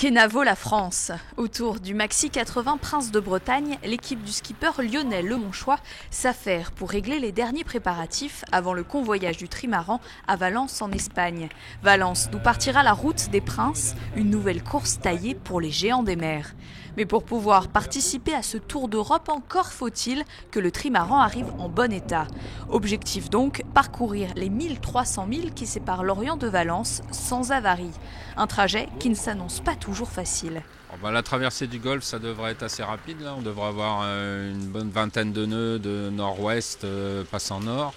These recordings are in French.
Kenavo la France. Autour du Maxi 80 Prince de Bretagne, l'équipe du skipper Lionel Lemonchois s'affaire pour régler les derniers préparatifs avant le convoyage du trimaran à Valence en Espagne. Valence d'où partira la route des Princes, une nouvelle course taillée pour les géants des mers. Mais pour pouvoir participer à ce Tour d'Europe, encore faut-il que le trimaran arrive en bon état. Objectif donc, parcourir les 1300 milles qui séparent Lorient de Valence sans avarie. Un trajet qui ne s'annonce pas toujours facile. La traversée du Golfe, ça devrait être assez rapide. Là. On devrait avoir une bonne vingtaine de nœuds de nord-ouest passant nord.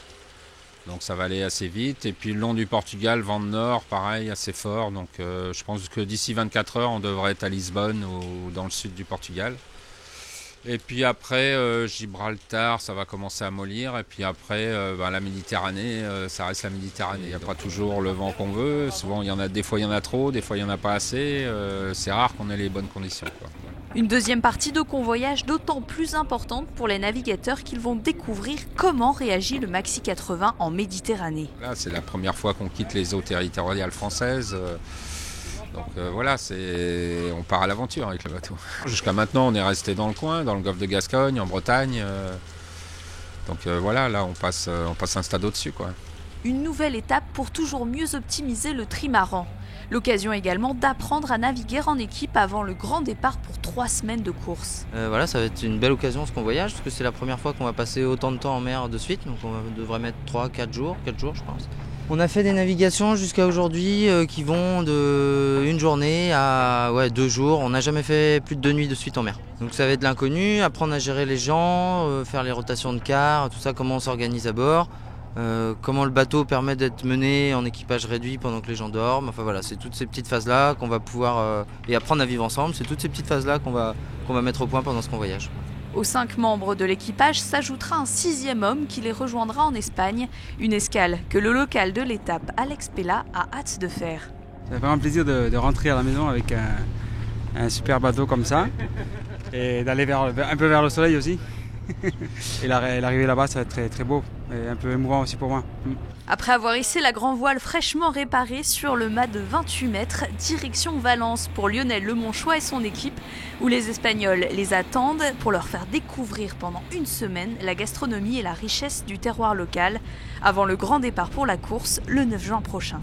Donc ça va aller assez vite. Et puis le long du Portugal, vent de nord, pareil, assez fort. Donc je pense que d'ici 24 heures, on devrait être à Lisbonne ou dans le sud du Portugal. Et puis après, Gibraltar, ça va commencer à mollir. Et puis après, la Méditerranée, ça reste la Méditerranée. Il n'y a pas toujours le vent qu'on veut. Souvent, des fois, il y en a trop, des fois, il n'y en a pas assez. C'est rare qu'on ait les bonnes conditions, quoi. Une deuxième partie de convoyage d'autant plus importante pour les navigateurs qu'ils vont découvrir comment réagit le Maxi 80 en Méditerranée. Là, c'est la première fois qu'on quitte les eaux territoriales françaises. Donc on part à l'aventure avec le bateau. Jusqu'à maintenant, on est resté dans le coin, dans le golfe de Gascogne, en Bretagne. Là, on passe un stade au-dessus, quoi. Une nouvelle étape pour toujours mieux optimiser le trimaran. L'occasion également d'apprendre à naviguer en équipe avant le grand départ pour 3 semaines de course. Ça va être une belle occasion ce qu'on voyage, parce que c'est la première fois qu'on va passer autant de temps en mer de suite, donc on devrait mettre 4 jours je pense. On a fait des navigations jusqu'à aujourd'hui qui vont de une journée à 2 jours. On n'a jamais fait plus de 2 nuits de suite en mer. Donc ça va être de l'inconnu, apprendre à gérer les gens, faire les rotations de quart, tout ça, comment on s'organise à bord. Comment le bateau permet d'être mené en équipage réduit pendant que les gens dorment. C'est toutes ces petites phases-là qu'on va pouvoir... et apprendre à vivre ensemble, c'est toutes ces petites phases-là qu'on va mettre au point pendant ce convoyage. Aux 5 membres de l'équipage s'ajoutera un 6e homme qui les rejoindra en Espagne. Une escale que le local de l'étape, Alex Pella, a hâte de faire. Ça fait vraiment plaisir de rentrer à la maison avec un super bateau comme ça et d'aller un peu vers le soleil aussi. Et l'arrivée là-bas, ça va être très, très beau et un peu émouvant aussi pour moi. Après avoir hissé la grand voile fraîchement réparée sur le mât de 28 mètres, direction Valence pour Lionel Lemonchois et son équipe, où les Espagnols les attendent pour leur faire découvrir pendant une semaine la gastronomie et la richesse du terroir local, avant le grand départ pour la course le 9 juin prochain.